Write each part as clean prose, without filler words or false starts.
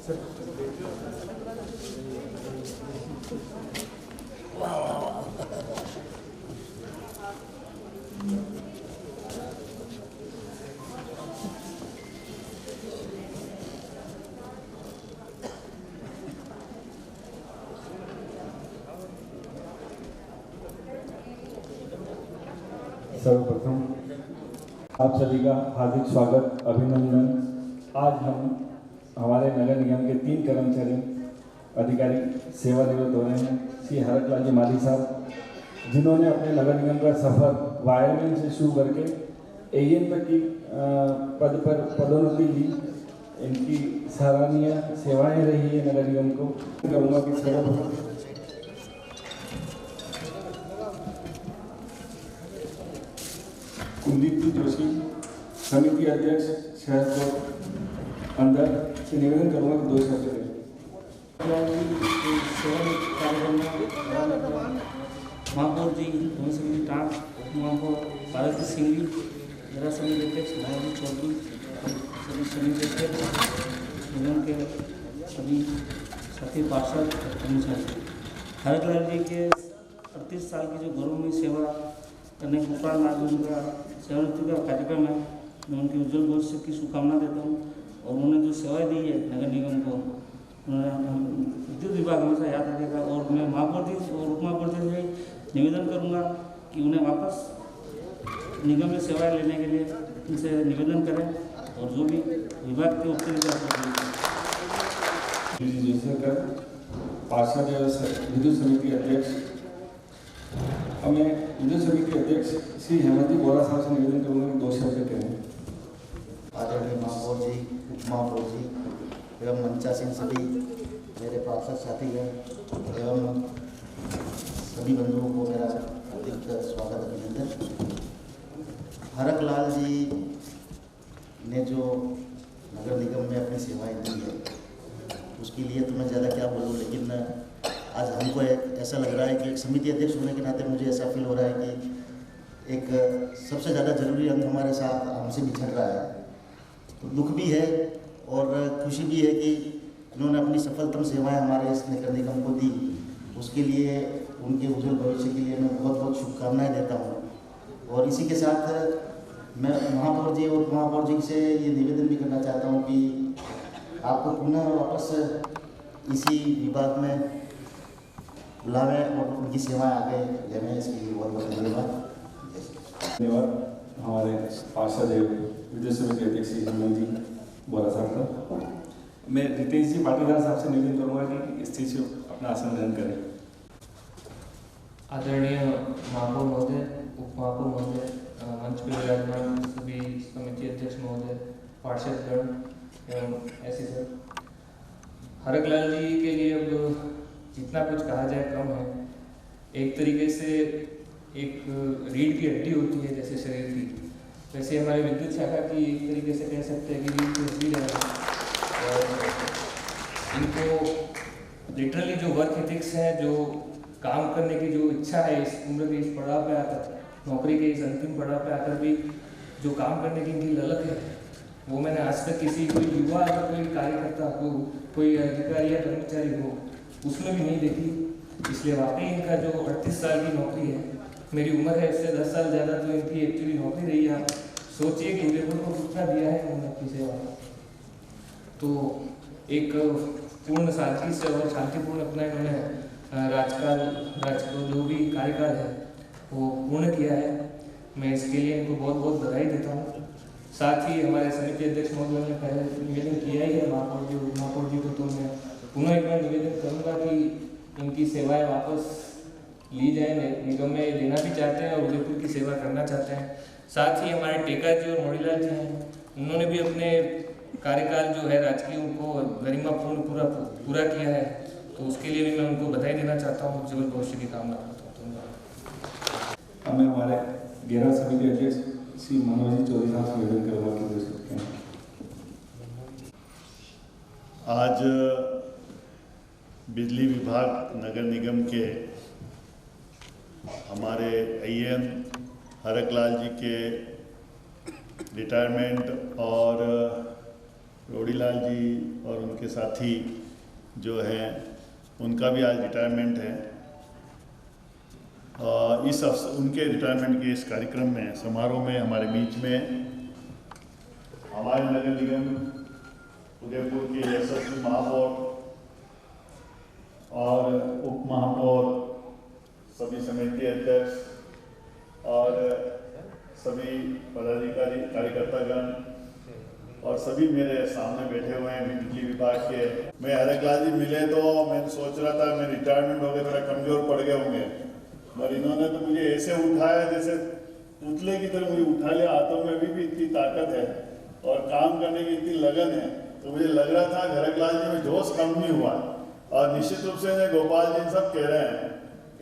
सर्वप्रथम आप सभी का हार्दिक स्वागत, अभिनंदन। आज हम हमारे नगर निगम के 3 कर्मचारी अधिकारी सेवानिवृत्त हो रहे हैं। श्री हरक लाल जी माली साहब, जिन्होंने अपने नगर निगम का सफर वायरमैन से शुरू करके एएन तक की पद पर पदोन्नति ली। इनकी सराहनीय सेवाएं रही है नगर निगम को। करूँगा कि सर्वप्रथम कुलदीप जोशी, समिति अध्यक्ष शहर को अंदर से निवेदन करूँगा कि 2 शब्द करें। महापौर जी, समिति टाट, महापौर भारत सिंह जी, जिला समिति अध्यक्ष भाई चौधरी, सभी समिति अध्यक्ष, निगम के सभी साथी पार्षद कर्मचारी, हरक लाल जी के 38 साल की जो गौरवमयी सेवा करने के उपरांत आज उनका सेवानिवृत्ति का कार्यक्रम है। मैं उनके उज्जवल भविष्य की शुभकामना देता हूँ और उन्होंने जो सेवाएं दी है नगर निगम को, उन्होंने विद्युत विभाग हमेशा याद रखेगा। और मैं महापौर जी और उप महापौर जी से निवेदन करूँगा कि उन्हें वापस निगम में सेवाएं लेने के लिए उनसे निवेदन करें और जो भी विभाग के उत्तराधिकारी पार्षद विद्युत समिति अध्यक्ष, मैं विद्युत समिति अध्यक्ष श्री हेमंत बोरा साहब से निवेदन करूँगा कि 2 शब्द कहें। आदरणीय महापौर जी, उप महापौर जी एवं मंचासीन सभी मेरे पार्षद साथीगण एवं सभी बंधुओं को मेरा हार्दिक स्वागत, अभिनंदन। हरक लाल जी ने जो नगर निगम में अपनी सेवाएं दी है उसके लिए तो मैं ज़्यादा क्या बोलूँ, लेकिन आज हमको ऐसा लग रहा है कि एक समिति अध्यक्ष होने के नाते मुझे ऐसा फील हो रहा है कि एक सबसे ज़्यादा जरूरी अंग हमारे साथ हमसे बिछड़ रहा है। तो दुख भी है और खुशी भी है कि उन्होंने अपनी सफलतम सेवाएं हमारे इस नगर निगम को दी। उसके लिए उनके उज्जवल भविष्य के लिए मैं बहुत बहुत शुभकामनाएं देता हूं। और इसी के साथ मैं महापौर जी और महापौर जी से ये निवेदन भी करना चाहता हूं कि आपको पुनः वापस इसी विभाग में बुलावें और उनकी सेवाएं आगे लेने, इसके लिए बहुत बहुत धन्यवाद। धन्यवाद हमारे पार्षद विद्युत समिति अध्यक्ष श्री हेमंत जी बोरा साहब का। मैं रितेश जी पाटीदार साहब से निवेदन करूँगा कि इस चीज़ से अपना आसन ग्रहण करें। आदरणीय महापौर महोदय, उप महापौर महोदय, मंच पर विराजमान सभी समिति अध्यक्ष महोदय, पार्षदगण एवं ऐसे सर, हरक लाल जी के लिए अब जितना कुछ कहा जाए कम है। एक तरीके से एक रीढ़ की हड्डी होती है जैसे शरीर की, वैसे हमारे विद्युत शाखा की एक तरीके से कह सकते हैं कि रीढ़ की हड्डी है। और इनको लिटरली जो वर्क एथिक्स है, जो काम करने की जो इच्छा है, इस उम्र के इस पड़ाव पे आकर, नौकरी के इस अंतिम पड़ाव पे आकर भी जो काम करने की इनकी ललक है, वो मैंने आज तक किसी कोई युवा या कोई कार्यकर्ता हो, कोई अधिकारी या कर्मचारी हो, उसमें भी नहीं देखी। इसलिए वाकई इनका जो 38 साल की नौकरी है, मेरी उम्र है इससे 10 साल ज़्यादा जो इनकी एक्चुअली नौकरी रही है, सोचिए कि उदयपुर को कितना दिया है उन्होंने अपनी सेवा। तो एक पूर्ण सादगी से और शांतिपूर्ण अपना इन्होंने राजकाल जो भी कार्यकाल है वो पूर्ण किया है। मैं इसके लिए इनको बहुत बहुत बधाई देता हूँ। साथ ही हमारे समिति अध्यक्ष महोदय ने पहले निवेदन किया ही है महापौर जी को, तो मैं पुनः एक बार निवेदन करूँगा कि इनकी सेवाएं वापस ली जाए। निगम में लेना भी चाहते हैं और उदयपुर की सेवा करना चाहते हैं। साथ ही हमारे टेका जी और मोड़ीलाल जी हैं, उन्होंने भी अपने कार्यकाल जो है राजकीय उनको गरिमापूर्ण पूरा किया है, तो उसके लिए भी मैं उनको बधाई देना चाहता हूँ, उज्जवल भविष्य की कामना करता हूँ। मैं हमारे 11 समिति अध्यक्ष श्री मनोज जी चौधरी साहब से निवेदन करूँगा कि 2 शब्द कहें। आज बिजली विभाग नगर निगम के हमारे AN हरक लाल जी के रिटायरमेंट और रोड़ीलाल जी और उनके साथी जो हैं उनका भी आज रिटायरमेंट है। इस उनके रिटायरमेंट के इस कार्यक्रम में समारोह में हमारे बीच में हमारे नगर निगम उदयपुर के यशस्वी महापौर और उप महापौर, सभी समिति अध्यक्ष और सभी पदाधिकारी कार्यकर्तागण और सभी मेरे सामने बैठे हुए हैं बिजली विभाग के। मैं हरकलाल जी मिले तो मैं सोच रहा था मैं रिटायरमेंट हो गया, थोड़ा कमजोर पड़ गए होंगे, पर इन्होंने तो मुझे ऐसे उठाया जैसे पुतले की तरह मुझे उठा लिया। हाथों में अभी भी इतनी ताकत है और काम करने की इतनी लगन है, तो मुझे लग रहा था हरकलाल जी में जोश कम नहीं हुआ। और निश्चित रूप से गोपाल जी सब कह रहे हैं,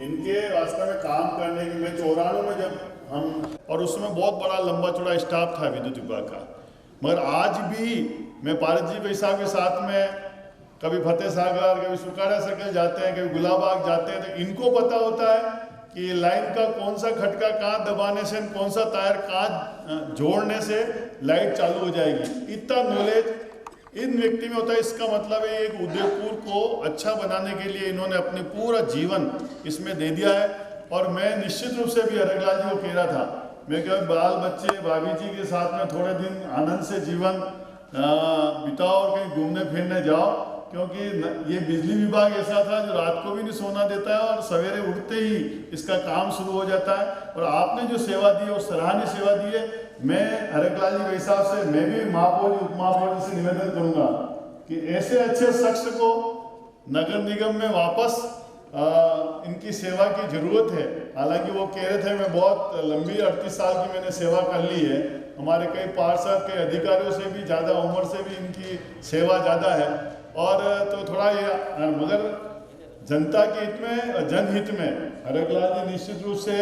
इनके वास्तव में काम करने की, मैं 94 में जब हम, और उसमें बहुत बड़ा लंबा चौड़ा स्टाफ था विद्युत विभाग का, मगर आज भी मैं पारस जी भाई साहब के साथ में कभी फतेह सागर, कभी सुकाड़ा सर्कल जाते हैं, कभी गुलाबाग जाते हैं, तो इनको पता होता है कि लाइन का कौन सा खटका कहाँ दबाने से, कौन सा तार कहाँ जोड़ने से लाइट चालू हो जाएगी। इतना नॉलेज इन व्यक्ति में होता है। इसका मतलब है एक उदयपुर को अच्छा बनाने के लिए इन्होंने अपने पूरा जीवन इसमें दे दिया है। और मैं निश्चित रूप से भी हरकलाल जी को कह रहा था, मैं क्या बाल बच्चे भाभी जी के साथ में थोड़े दिन आनंद से जीवन बिताओ और कहीं घूमने फिरने जाओ, क्योंकि ये बिजली विभाग ऐसा था जो रात को भी नहीं सोना देता है और सवेरे उठते ही इसका काम शुरू हो जाता है। और आपने जो सेवा दी है वो सराहनीय सेवा दी है। मैं हरकलाल जी भाई साहब से, मैं भी महापौर उप महापौर से निवेदन करूंगा कि ऐसे अच्छे शख्स को नगर निगम में वापस इनकी सेवा की जरूरत है। हालांकि वो कह रहे थे मैं बहुत लंबी 38 साल की मैंने सेवा कर ली है, हमारे कई पार्षद के अधिकारियों से भी ज़्यादा उम्र से भी इनकी सेवा ज़्यादा है, और तो थोड़ा ये, मगर जनता के हित में, जनहित में हरकलाल जी निश्चित रूप से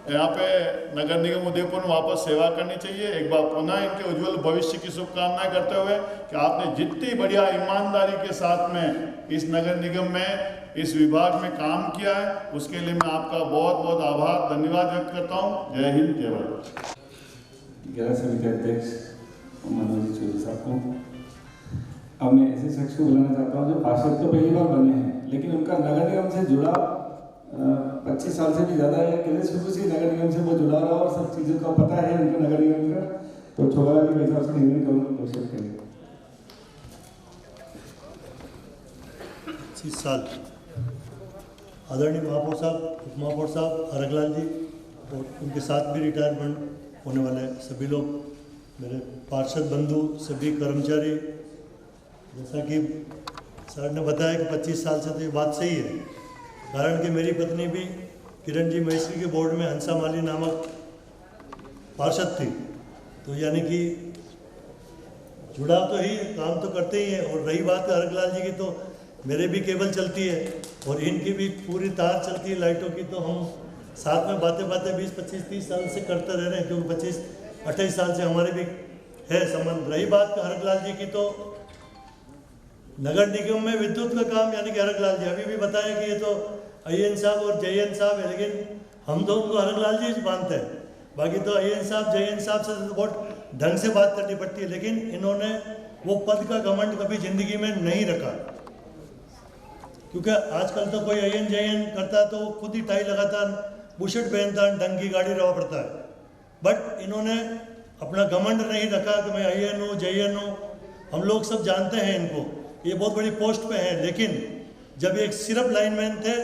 यहाँ पे नगर निगम उदयपुर में वापस सेवा करनी चाहिए। एक बार पुनः इनके उज्जवल भविष्य की शुभकामनाएं करते हुए कि आपने जितनी बढ़िया ईमानदारी के साथ में इस नगर निगम में, इस विभाग में काम किया है, उसके लिए मैं आपका बहुत बहुत आभार धन्यवाद व्यक्त करता हूँ। जय हिंद, जय भारत। जिला समिति अध्यक्ष मनोज चौधरी साहब को अब मैं ऐसे शख्स को बुलाना चाहता हूँ जो पार्षद तो पहली बार बने हैं, लेकिन उनका नगर निगम से जुड़ा 25 साल से भी ज़्यादा है। कि शुरू से नगर निगम से वो जुड़ा रहा और सब चीज़ों का पता है उनको नगर निगम का। तो छोटा भी मेरे हिसाब से निवेदन करूँगा, कोशिश करेंगे। 25 साल आदरणीय महापौर साहब, उप महापौर साहब, हरकलाल जी और उनके साथ भी रिटायरमेंट होने वाले सभी लोग, मेरे पार्षद बंधु, सभी कर्मचारी, जैसा कि सर ने बताया कि 25 साल से, तो ये बात सही है। कारण कि मेरी पत्नी भी किरण जी महेश्वरी के बोर्ड में हंसा माली नामक पार्षद थी, तो यानी कि जुड़ाव तो ही, काम तो करते ही हैं। और रही बात हरकलाल जी की, तो मेरे भी केबल चलती है और इनकी भी पूरी तार चलती है लाइटों की, तो हम साथ में बातें 20, 25, 30 साल से करते रह रहे हैं, क्योंकि 25, 28 साल से हमारे भी है संबंध। रही बात हरकलाल जी की, तो नगर निगम में विद्युत का काम, यानी कि हरकलाल जी अभी भी बताएं कि ये तो अय्यन साहब और जयन साहब है, लेकिन हम तो उनको हरकलाल जी मानते हैं। बाकी तो अय्यन साहब, जयन साहब से तो बहुत ढंग से बात करनी पड़ती है, लेकिन इन्होंने वो पद का घमंड कभी जिंदगी में नहीं रखा। क्योंकि आजकल तो कोई अय्यन जयन करता है तो वो खुद ही टाई लगाता, बुशेट पहनता, ढंग की गाड़ी रहा पड़ता है। बट इन्होंने अपना घमंड नहीं रखा कि मैं अय्यन हूँ, जयन हूँ। हम लोग सब जानते हैं इनको, ये बहुत बड़ी पोस्ट पे हैं, लेकिन जब एक सिर्फ लाइनमैन थे,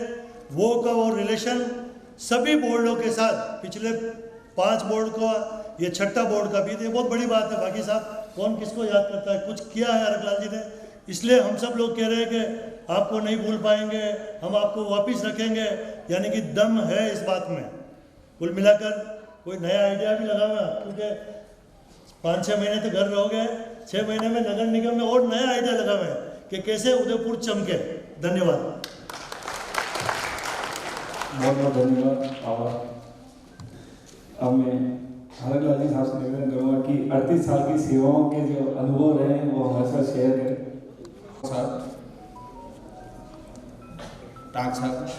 वो का वो रिलेशन सभी बोर्डों के साथ, पिछले 5 बोर्ड का, ये 6ठा बोर्ड का भी, ये बहुत बड़ी बात है। बाकी साहब कौन किसको याद करता है, कुछ किया है हरकलाल जी ने, इसलिए हम सब लोग कह रहे हैं कि आपको नहीं भूल पाएंगे, हम आपको वापस रखेंगे, यानी कि दम है इस बात में। कुल मिलाकर कोई नया आइडिया भी लगाना, क्योंकि 5-6 महीने तो घर रहोगे, 6 महीने में नगर निगम में और नया आइडिया लगा हुआ है कि कैसे उदयपुर चमके। धन्यवाद, बहुत बहुत धन्यवाद। और अब मैं हरकलाल जी साहब से निवेदन करूँगा कि 38 साल की सेवाओं के जो अनुभव रहे हैं वो हमारे साथ शेयर करें। टाक साहब,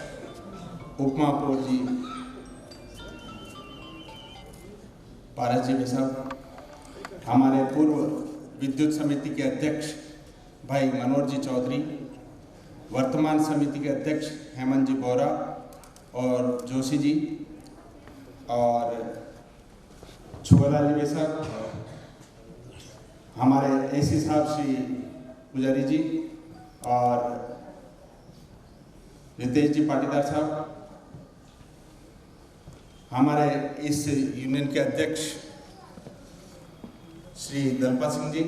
उप महापौर जी, पारस जी साहब, हमारे पूर्व विद्युत समिति के अध्यक्ष भाई मनोहर जी चौधरी, वर्तमान समिति के अध्यक्ष हेमंत जी बोरा और जोशी जी, और छुआलाल जी साहब, हमारे एसी साहब श्री पुजारी जी और रितेश जी पाटीदार साहब, हमारे इस यूनियन के अध्यक्ष श्री दलपा सिंह जी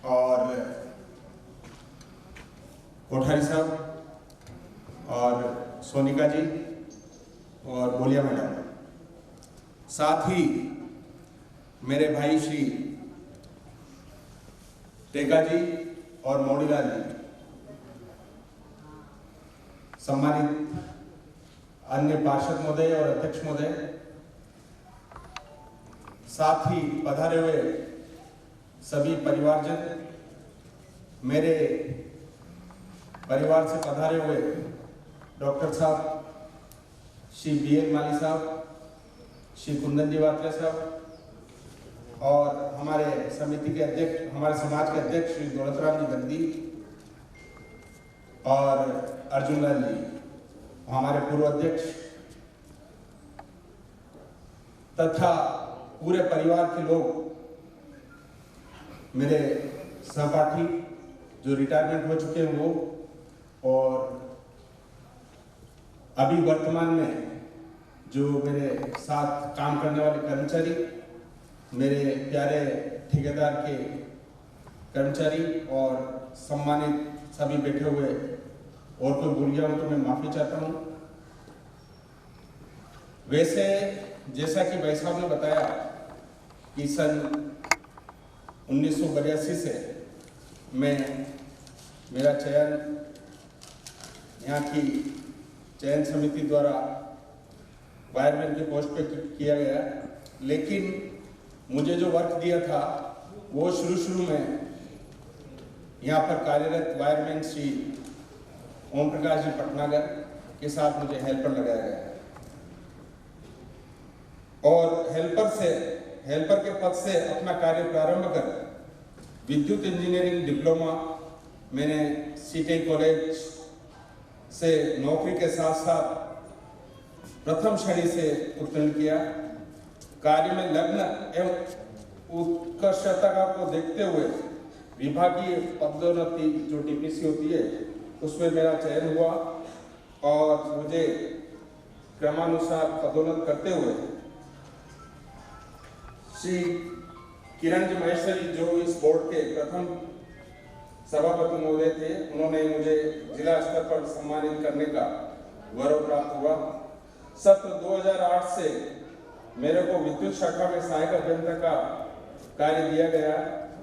और कोठारी साहब और सोनिका जी और बोलिया मैडम, साथ ही मेरे भाई श्री टेका जी और मोड़ीलाल जी, सम्मानित अन्य पार्षद महोदय और अध्यक्ष महोदय, साथ ही पधारे हुए सभी परिवारजन, मेरे परिवार से पधारे हुए डॉक्टर साहब श्री BL माली साहब, श्री कुंदन जी वात्रा साहब और हमारे समिति के अध्यक्ष, हमारे समाज के अध्यक्ष श्री दौलतराम जी गद्दी और अर्जुन लाल जी, हमारे पूर्व अध्यक्ष, तथा पूरे परिवार के लोग, मेरे सहपाठी जो रिटायरमेंट हो चुके हैं वो, और अभी वर्तमान में जो मेरे साथ काम करने वाले कर्मचारी, मेरे प्यारे ठेकेदार के कर्मचारी और सम्मानित सभी बैठे हुए, और कोई भूल गया हूं तो मैं माफी चाहता हूं। वैसे जैसा कि भाई साहब ने बताया कि सन 1982 से मेरा चयन यहाँ की चयन समिति द्वारा वायरमैन के पोस्ट पे किया गया, लेकिन मुझे जो वर्क दिया था वो शुरू में यहाँ पर कार्यरत वायरमैन श्री ओम प्रकाश जी पटनागर के साथ मुझे हेल्पर लगाया गया, और हेल्पर के पद से अपना कार्य प्रारंभ कर विद्युत इंजीनियरिंग डिप्लोमा मैंने सीटे कॉलेज से नौकरी के साथ साथ प्रथम श्रेणी से उत्तीर्ण किया। कार्य में लग्न एवं उत्कर्षता को देखते हुए विभागीय पदोन्नति जो TPC होती है उसमें मेरा चयन हुआ, और मुझे क्रमानुसार पदोन्नत करते हुए श्री किरण जी महेश्वरी जो इस बोर्ड के प्रथम सभापति महोदय थे, उन्होंने मुझे जिला स्तर पर सम्मानित करने का गौरव प्राप्त हुआ। सत्र 2008 से मेरे को विद्युत शाखा में सहायक अभियंता का कार्य दिया गया।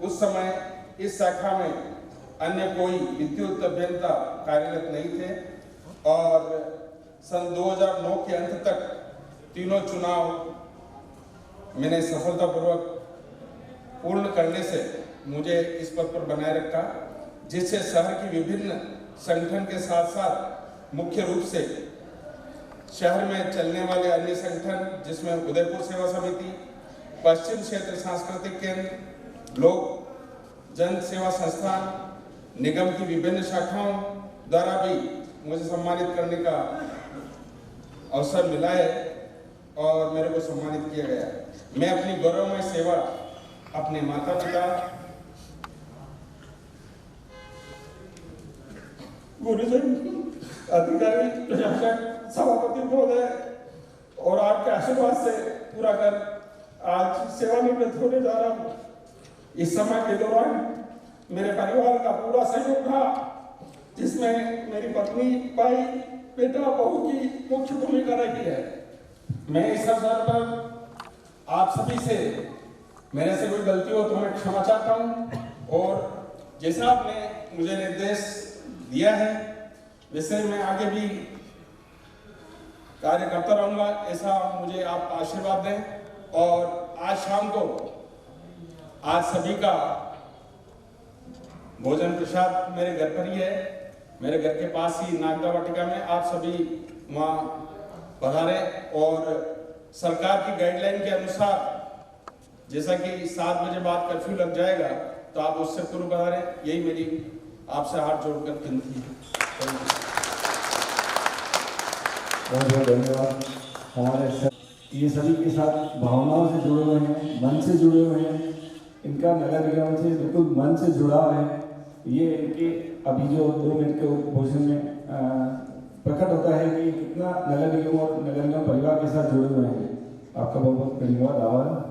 उस समय इस शाखा में अन्य कोई विद्युत अभियंता कार्यरत नहीं थे, और सन 2009 के अंत तक तीनों चुनाव मैंने सफलतापूर्वक पूर्ण करने से मुझे इस पद पर बनाए रखा, जिससे शहर की विभिन्न संगठन के साथ साथ मुख्य रूप से शहर में चलने वाले अन्य संगठन, जिसमें उदयपुर सेवा समिति, पश्चिम क्षेत्र सांस्कृतिक केंद्र, लोक जन सेवा संस्थान, निगम की विभिन्न शाखाओं द्वारा भी मुझे सम्मानित करने का अवसर मिला है और मेरे को सम्मानित किया गया है। मैं अपनी गौरवमय सेवा अपने माता पिता, गुरुजन, अधिकारी, प्रशासक, सभापति महोदय और आपके आशीर्वाद से पूरा कर आज सेवानिवृत्त होने जा रहा हूँ। इस समय के दौरान मेरे परिवार का पूरा सहयोग था, जिसमें मेरी पत्नी, भाई, बेटा, बहू की मुख्य भूमिका रही है। मैं इस अवसर पर आप सभी से, मेरे से कोई गलती हो तो मैं क्षमा चाहता हूँ, और जैसा आपने मुझे निर्देश दिया है वैसे मैं आगे भी कार्य करता रहूंगा, ऐसा मुझे आप आशीर्वाद दें। और आज शाम को आज सभी का भोजन प्रसाद मेरे घर पर ही है, मेरे घर के पास ही नागदा वाटिका में, आप सभी वहाँ पधारे। और सरकार की गाइडलाइन के अनुसार जैसा कि 7 बजे बाद कर्फ्यू लग जाएगा, तो आप उससे पूर्व बना रहे, यही मेरी आपसे हाथ जोड़कर विनती है। बहुत बहुत धन्यवाद। हमारे ये सभी के साथ भावनाओं से जुड़े हुए हैं, मन से जुड़े हुए हैं, इनका नगर निगम से बिल्कुल मन से जुड़ाव है। ये इनके अभी जो 2 मिनट के उद्घोषण में प्रकट होता है कि कितना नगर निगम और नगर निगम परिवार के साथ जुड़े हुए हैं। आपका बहुत बहुत धन्यवाद, आभार।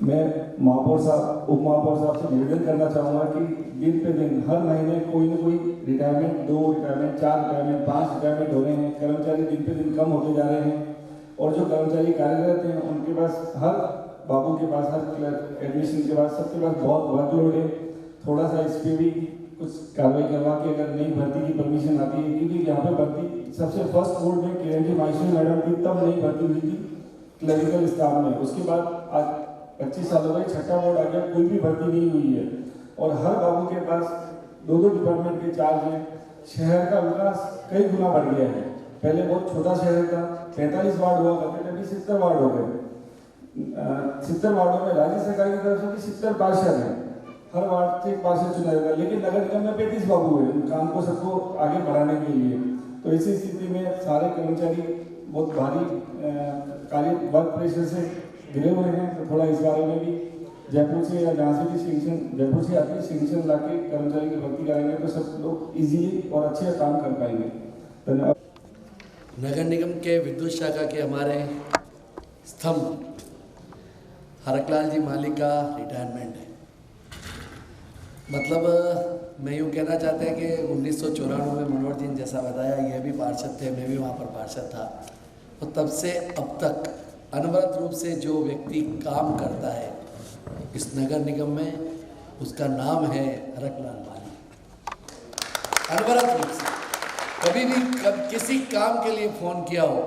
मैं महापौर साहब, उप महापौर साहब से निवेदन करना चाहूँगा कि दिन पे दिन हर महीने कोई न कोई रिटायरमेंट, 2 रिटायरमेंट, 4 रिटायरमेंट, 5 रिटायरमेंट हो रहे हैं। कर्मचारी दिन पे दिन कम होते जा रहे हैं और जो कर्मचारी कार्यरत हैं उनके पास, हर बाबू के पास, हर एडमिशन के बाद सबके पास बहुत वर्कलोड है। थोड़ा सा इस पर भी कुछ कार्रवाई करवा के अगर नई भर्ती की परमिशन आती है, क्योंकि यहाँ पे भर्ती सबसे फर्स्ट बोर्ड में किरण जी माहेश्वरी मैडम की तब नई भर्ती हुई थी क्लरिकल स्टाफ में। उसके बाद आज 25 साल हो गए, छठा बोर्ड आ गया, कोई भी भर्ती नहीं हुई है और हर बाबू के पास 2-2 डिपार्टमेंट के चार्ज हैं। शहर का विकास कई गुना बढ़ गया है। पहले बहुत छोटा शहर था, 45 वार्ड हुआ करते थे, अभी 70 वार्ड हो गए। 70 वार्डों में राज्य सरकार की तरफ से भी 70 पार्षद हैं, हर वार्ड से एक पार्षद चुना जाता है, लेकिन नगर निगम में 35 बाबू है उन काम को सबको आगे बढ़ाने के लिए। तो इसी स्थिति में सारे कर्मचारी बहुत भारी कार्य वर्क प्रेशर से घिरे हुए हैं। तो थोड़ा इस बारे में भी जयपुर से या जहाँ से भी सेंक्शन जयपुर से आती है, सेंक्शन ला के कर्मचारी की भर्ती कराएंगे तो सब लोग इजीली और अच्छे काम कर पाएंगे। धन्यवाद। नगर निगम के विद्युत शाखा के हमारे स्तंभ हरकलाल जी माली का रिटायरमेंट है। मतलब मैं यूँ कहना चाहते हैं कि 1994 में मनोहर जी ने जैसा बताया, यह भी पार्षद थे, मैं भी वहाँ पर पार्षद था, और तब से अब तक अनवरत रूप से जो व्यक्ति काम करता है इस नगर निगम में, उसका नाम है हरकलाल माली। अनवरत रूप से कभी भी किसी काम के लिए फ़ोन किया हो,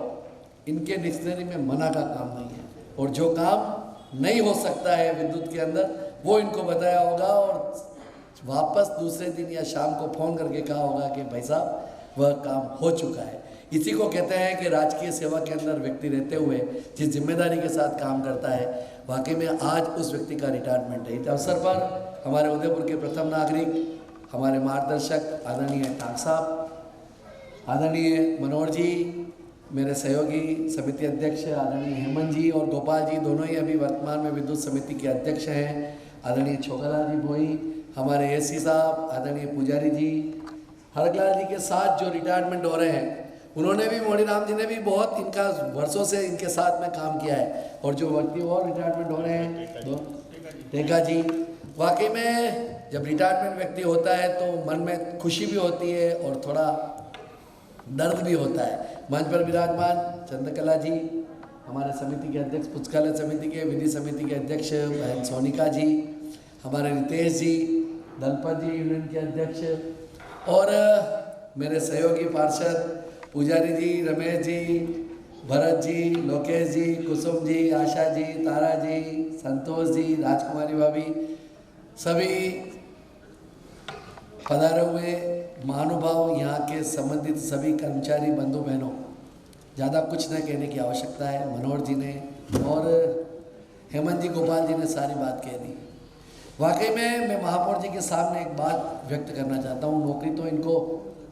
इनके डिक्शनरी में मना का काम नहीं है। और जो काम नहीं हो सकता है विद्युत के अंदर, वो इनको बताया होगा और वापस दूसरे दिन या शाम को फ़ोन करके कहा होगा कि भाई साहब वह काम हो चुका है। इसी को कहते हैं कि राजकीय सेवा के अंदर व्यक्ति रहते हुए जिस जिम्मेदारी के साथ काम करता है, वाकई में आज उस व्यक्ति का रिटायरमेंट है। इस अवसर पर हमारे उदयपुर के प्रथम नागरिक, हमारे मार्गदर्शक आदरणीय टाक साहब, आदरणीय मनोहर जी, मेरे सहयोगी समिति अध्यक्ष आदरणीय हेमंत जी और गोपाल जी, दोनों ही अभी वर्तमान में विद्युत समिति के अध्यक्ष हैं, आदरणीय छोकलाल जी भोई, हमारे एसी साहब, आदरणीय पुजारी जी, हरकलाल जी के साथ जो रिटायरमेंट हो रहे हैं, उन्होंने भी, मोड़ी राम जी ने भी बहुत इनका वर्षों से इनके साथ में काम किया है। और जो व्यक्ति और रिटायरमेंट हो रहे हैं, टेका जी, वाकई में जब रिटायरमेंट व्यक्ति होता है तो मन में खुशी भी होती है और थोड़ा दर्द भी होता है। मंच पर विराजमान चंद्रकला जी, हमारे समिति के अध्यक्ष, पुस्तकालय समिति के, विधि समिति के अध्यक्ष बहन सोनिका जी, हमारे रितेश जी, दलपत जी यूनियन के अध्यक्ष, और मेरे सहयोगी पार्षद पुजारी जी, रमेश जी, भरत जी, लोकेश जी, कुसुम जी, आशा जी, तारा जी, संतोष जी, राजकुमारी भाभी, सभी पधारे हुए महानुभाव, यहाँ के संबंधित सभी कर्मचारी बंधु बहनों, ज़्यादा कुछ न कहने की आवश्यकता है। मनोहर जी ने और हेमंत जी, गोपाल जी ने सारी बात कह दी। वाकई में मैं महापौर जी के सामने एक बात व्यक्त करना चाहता हूँ, नौकरी तो इनको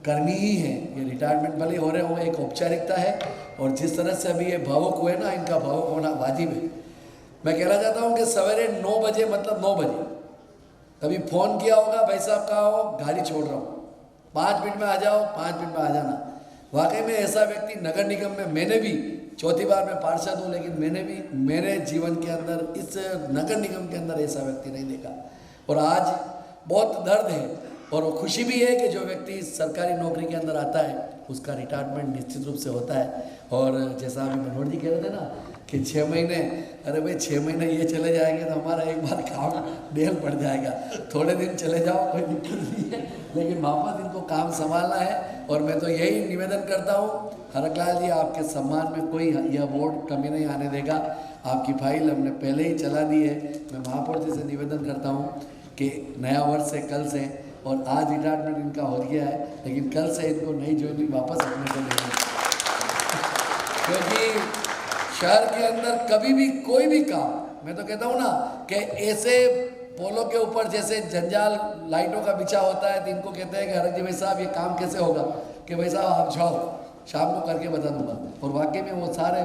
करनी ही है, ये रिटायरमेंट भले हो रहे हों, एक औपचारिकता है, और जिस तरह से अभी ये भावुक हुए ना, इनका भावुक होना वाजिब है। मैं कहना चाहता हूँ कि सवेरे 9 बजे, मतलब 9 बजे कभी फ़ोन किया होगा, भाई साहब कहाँ हो, गाड़ी छोड़ रहा हूँ, 5 मिनट में आ जाओ, 5 मिनट में आ जाना। वाकई में ऐसा व्यक्ति नगर निगम में, मैंने भी चौथी बार मैं पार्षद हूँ, लेकिन मैंने भी मेरे जीवन के अंदर इस नगर निगम के अंदर ऐसा व्यक्ति नहीं देखा। और आज बहुत दर्द है और वो खुशी भी है कि जो व्यक्ति सरकारी नौकरी के अंदर आता है उसका रिटायरमेंट निश्चित रूप से होता है। और जैसा अभी मनोहर जी कह रहे थे ना कि 6 महीने, अरे भाई 6 महीने ये चले जाएंगे तो हमारा एक बार काम ढेल पड़ जाएगा। थोड़े दिन चले जाओ, कोई दिक्कत नहीं है, लेकिन वापस इनको काम संभालना है। और मैं तो यही निवेदन करता हूँ, हरकलाल जी, आपके सम्मान में कोई यह बोर्ड कमी नहीं आने देगा। आपकी फाइल हमने पहले ही चला दी है। मैं महापौर जी से निवेदन करता हूँ कि नया वर्ष है कल से, और आज रिटायरमेंट इनका हो गया है, लेकिन कल से इनको नई ज्वाइनिंग वापस अपने को लेंगे, क्योंकि शहर के अंदर कभी भी कोई भी काम, मैं तो कहता हूँ ना कि ऐसे पोलों के ऊपर जैसे जंजाल लाइटों का बिछा होता है, तो इनको कहते हैं कि हरक जी भाई साहब ये काम कैसे होगा, कि भाई साहब आप जाओ शाम को करके बता दूंगा। और वाकई में वो सारे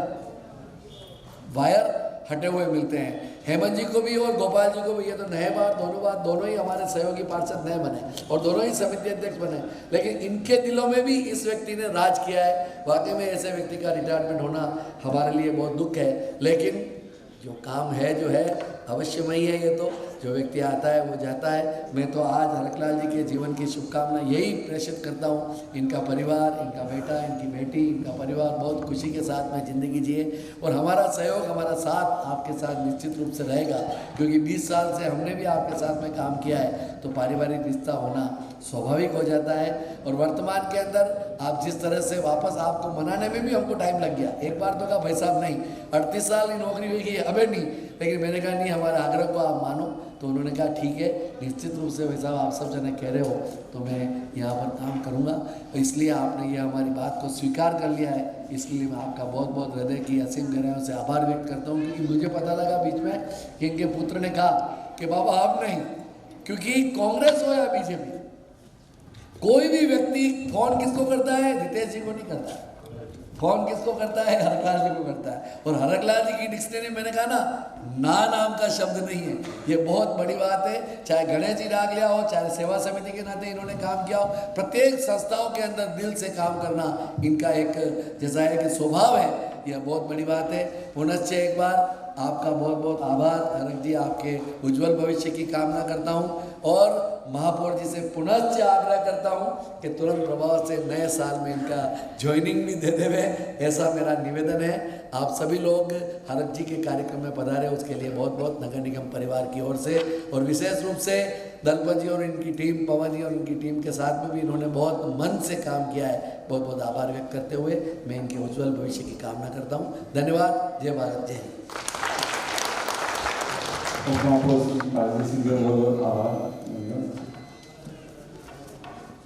वायर हटे हुए मिलते हैं। हेमंत जी को भी और गोपाल जी को भी, ये तो नए बार दोनों ही हमारे सहयोगी पार्षद नए बने और दोनों ही समिति अध्यक्ष बने, लेकिन इनके दिलों में भी इस व्यक्ति ने राज किया है। वाकई में ऐसे व्यक्ति का रिटायरमेंट होना हमारे लिए बहुत दुख है, लेकिन जो काम है जो है अवश्यमयी है। ये तो जो व्यक्ति आता है वो जाता है। मैं तो आज हरकलाल जी के जीवन की शुभकामना यही प्रेषित करता हूँ, इनका परिवार, इनका बेटा, इनकी बेटी, इनका परिवार बहुत खुशी के साथ में ज़िंदगी जिए और हमारा सहयोग, हमारा साथ आपके साथ निश्चित रूप से रहेगा, क्योंकि 20 साल से हमने भी आपके साथ में काम किया है, तो पारिवारिक रिश्ता होना स्वाभाविक हो जाता है। और वर्तमान के अंदर आप जिस तरह से वापस आपको मनाने में भी हमको टाइम लग गया। एक बार तो कहा भाई साहब नहीं, 38 साल की नौकरी हुई कि अबे नहीं, लेकिन मैंने कहा नहीं, हमारे आग्रह को आप मानो। तो उन्होंने कहा ठीक है, निश्चित रूप से भाई साहब आप सब जने कह रहे हो तो मैं यहाँ पर काम करूँगा। तो इसलिए आपने ये हमारी बात को स्वीकार कर लिया है, इसलिए मैं आपका बहुत बहुत हृदय की असीम गहराइयों से आभार व्यक्त करता हूँ। क्योंकि मुझे पता लगा बीच में कि इनके पुत्र ने कहा कि बाबा आप नहीं, क्योंकि कांग्रेस हो या बीजेपी, कोई भी व्यक्ति फोन किसको करता है? रितेश जी को नहीं करता है। फोन किसको करता है? हरकलाल जी को करता है। और हरकलाल जी की डिक्शनरी मैंने कहा ना नाम का शब्द नहीं है, ये बहुत बड़ी बात है। चाहे गणेश जी राग लिया हो, चाहे सेवा समिति के नाते इन्होंने काम किया हो, प्रत्येक संस्थाओं के अंदर दिल से काम करना इनका एक जैसा है कि स्वभाव है, यह बहुत बड़ी बात है। पुनश्च एक बार आपका बहुत बहुत आभार हरक जी, आपके उज्जवल भविष्य की कामना करता हूँ और महापौर जी से पुनश्च आग्रह करता हूँ कि तुरंत प्रभाव से नए साल में इनका ज्वाइनिंग भी दे देवे, ऐसा मेरा निवेदन है। आप सभी लोग हरक जी के कार्यक्रम में पधारे, उसके लिए बहुत बहुत नगर निगम परिवार की ओर से और विशेष रूप से दलपत जी और इनकी टीम, पवन जी और इनकी टीम के साथ में भी इन्होंने बहुत मन से काम किया है। बहुत बहुत आभार व्यक्त करते हुए मैं इनके उज्जवल भविष्य की कामना करता हूँ। धन्यवाद। जय भारत, जय हिंद।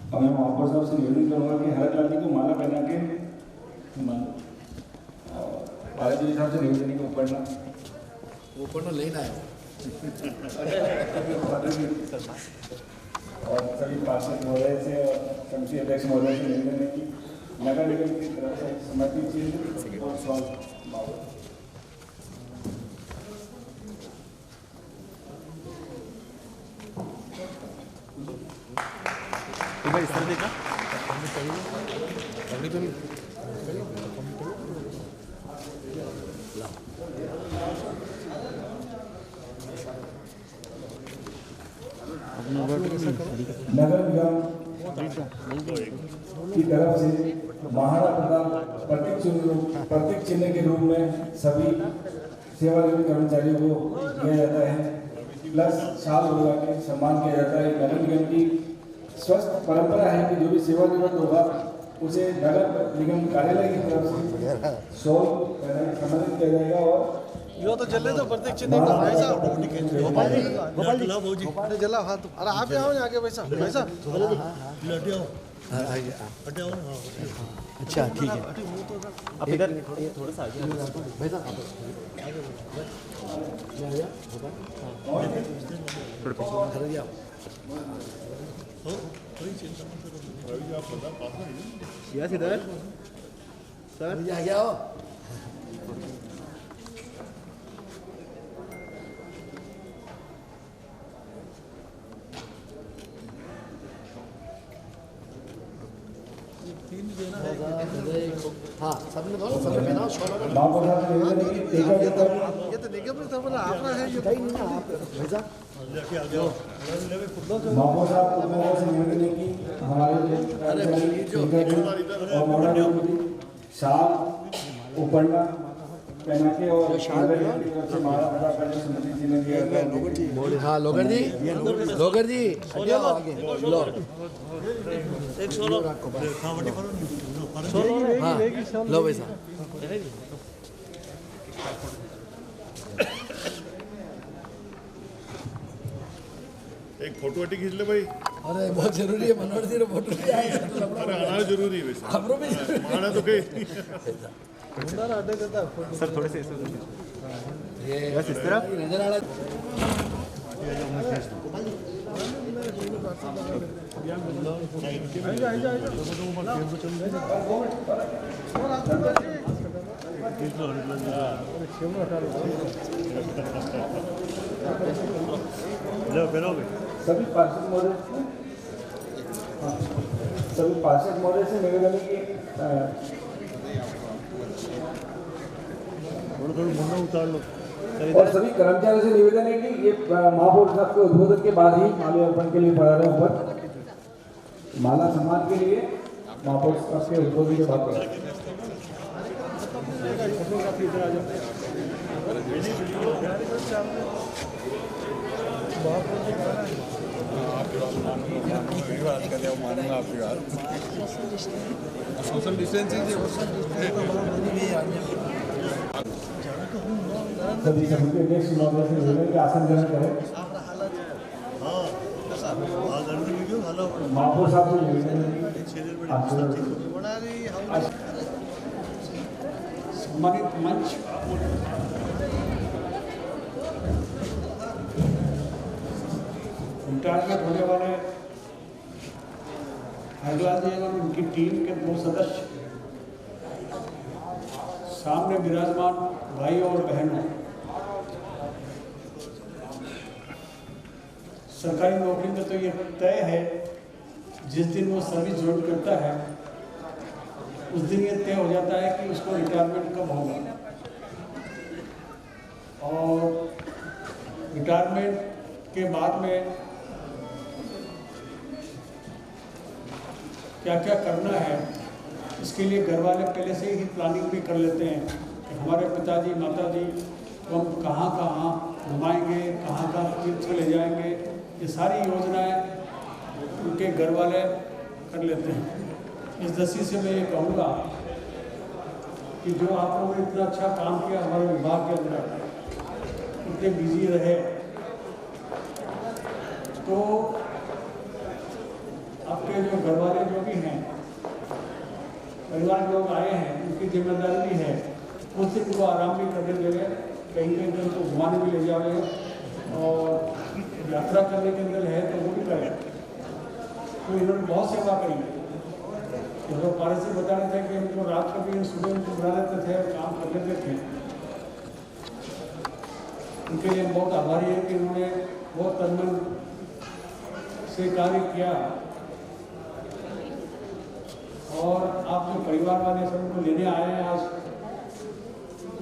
अब मैं महापौर साहब से निवेदन करूँगा कि हरकलाल जी को माला पहना के भारत जी साहब से निवेदन को पढ़ना ऊपर लेना है और सभी पार्षद महोदय से और समिति अध्यक्ष महोदय से निवेदन है कि नगर निगम की तरफ से समर्पित चिन्ह और स्वास्थ्य भाई सर देखा नगर निगम की तरफ से महाराणा प्रताप प्रतीक चिन्ह के रूप में सभी सेवानिवृत्त कर्मचारियों को दिया जाता है, प्लस शाल लगा के सम्मान किया जाता है। नगर निगम की स्वस्थ परंपरा है कि जो भी सेवानिवृत्त होगा उसे नगर निगम कार्यालय की तरफ से शॉल सम्मानित किया जाएगा। और यो तो चले तो प्रत्येक चिन्ह का भाई साहब गोपाल जी जला हाथ। अरे आप आओ ना आगे वैसा वैसा अच्छा ठीक है। आप इधर थोड़ा सा आगे भाई साहब यस इधर सर आगे आओ। हाँ सबने दो सबने पहनाओ शॉल। महापौर साहब से निवेदन है कि टेका के ऊपर ये तो निगम में था बोला आप है ये कहीं नहीं ना आप भैया महापौर साहब से निवेदन है कि हमारे और मॉडल शाल उपरना पहना के और हाँ लोगर जी आगे लो एक सोलो हाँ लो भाई साहब। एक फोटो खींच ले भाई। अरे बहुत जरूरी है मनोहर जी फोटो अरे आना जरूरी है वैसे। खबरों में आना तो कहीं सर थोड़े से ये बस इस तरह नजर आ रहा है। सभी पार्षद महोदय से निवेदन है कि और सभी कर्मचारियों से निवेदन है कि ये महापौर साहब के उद्बोधन के बाद ही माल्यार्पण के लिए पढ़ा रहे ऊपर माला सम्मान के लिए महापौर साहब के उद्बोधन के बाद पढ़ा सोशल डिस्टेंसिंग सभी सभी के नेक्स्ट महोदय से निवेदन के आसन ग्रहण करें महापौर साहब से निवेदन है सम्मानित मंच रिटायरमेंट होने वाले हरलाल जी एवं उनकी टीम के 2 सदस्य सामने विराजमान भाई और बहनों, सरकारी नौकरी में तो ये तय है जिस दिन वो सर्विस ज्वाइन करता है उस दिन ये तय हो जाता है कि उसको रिटायरमेंट कब होगा। और रिटायरमेंट के बाद में क्या क्या करना है इसके लिए घर वाले पहले से ही प्लानिंग भी कर लेते हैं कि हमारे पिताजी माताजी को हम कहाँ कहाँ घुमाएंगे, कहाँ कहाँ तीर्थ ले जाएंगे, ये सारी योजनाएं उनके घर वाले कर लेते हैं। इस दृष्टि से मैं ये कहूँगा कि जो आप लोगों ने इतना अच्छा काम किया हमारे विभाग के अंदर, इतने बिजी रहे, तो आपके जो घर वाले जो भी हैं, परिवार के लोग आए हैं, उनकी जिम्मेदारी भी है उस दिन को आराम भी करने देंगे, कहीं कहीं तो उनको घुमाने भी ले जाए और यात्रा करने के अंदर है तो वो भी करें। तो इन्होंने बहुत सेवा करी। तो पारस से बता रहे थे कि उनको रात को भी सुबह उनको बुला लेते थे और काम कर लेते थे। उनके लिए बहुत आभारी है कि उन्होंने बहुत तनमन से कार्य किया। और आप जो परिवार वाले सब उनको लेने आए हैं आज,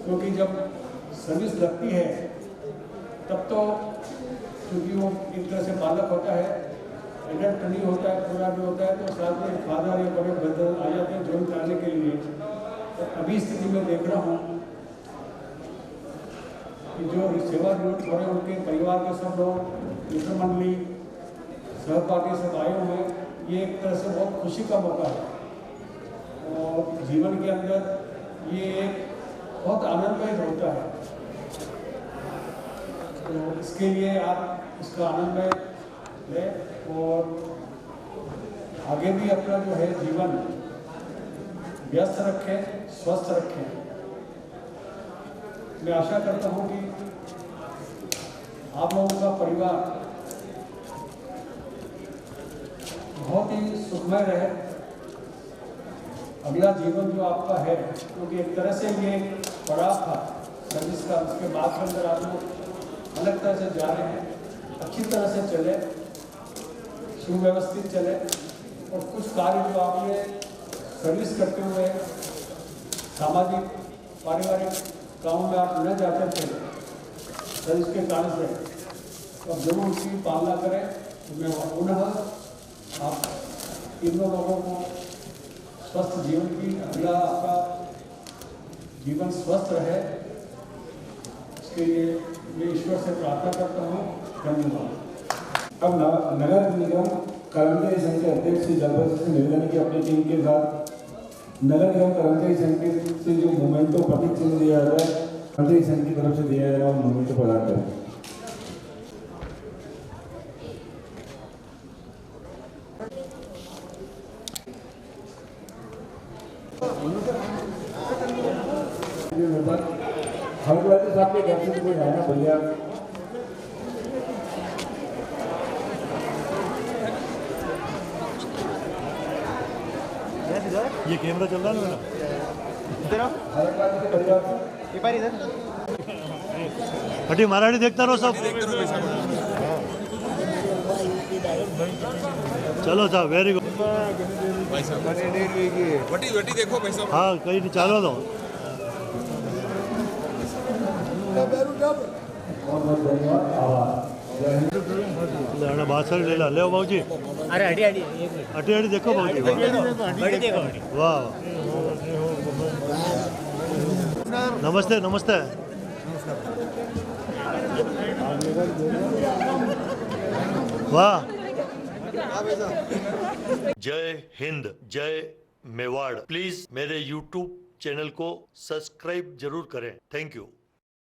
क्योंकि जब सर्विस लगती है तब तो क्योंकि वो एक तरह से बालक होता है, एडल्ट नहीं होता है, पूरा भी होता है, तो साथ में फादर या बड़े ब्रदर आ जाते हैं ज्वाइन कराने के लिए। तो अभी स्थिति में देख रहा हूँ कि जो सेवा निवृत्त हो रहे हैं उनके परिवार के सब लोग, मित्र मंडली, सहपाठी सब आए हुए हैं। ये एक तरह से बहुत खुशी का मौका है और जीवन के अंदर ये एक बहुत आनंदमय होता है। तो इसके लिए आप इसका आनंदमय लें और आगे भी अपना जो है जीवन व्यस्त रखें, स्वस्थ रखें। मैं आशा करता हूँ कि आप लोगों का परिवार बहुत ही सुखमय रहे। अगला जीवन जो आपका है, क्योंकि एक तरह से ये पड़ाव था सर्विस का, उसके बाद के अंदर आप लोग अलग तरह से जा रहे हैं, अच्छी तरह से चले, सुव्यवस्थित चले और कुछ कार्य जो आपने सर्विस करते हुए सामाजिक पारिवारिक कामों में आप न जाते थे सर्विस के कारण से, तो अब जरूर उसकी पालना करें। तो मैं पुनः आप तीनों लोगों को स्वस्थ जीवन की, अगला आपका जीवन स्वस्थ रहे, इसके लिए मैं ईश्वर से प्रार्थना करता हूँ। धन्यवाद। अब नगर निगम कर्मचारी संघ के अध्यक्ष श्री जलपत से निवेदन की अपनी टीम के साथ नगर निगम कर्मचारी संघ से जो मोमेंटो प्रतीक चिन्ह दिया जा रहा है, कर्मचारी संघ की तरफ से दिया जा रहा है, मोमेंटो प्रदान करें। हरलाल साहब के घर से कोई आया भैया ये कैमरा चल रहा है ना मेरा हटी मराठी देखता रहो सब चलो साहब वेरी गुड देखो भाई साहब हाँ कहीं नहीं चालो दो बात सारी ले ला ले बाबूजी अरे हटी हटी हटी हटी देखो बाबूजी वाह नमस्ते नमस्ते वाह जय हिंद जय मेवाड़ प्लीज मेरे YouTube चैनल को सब्सक्राइब जरूर करें थैंक यू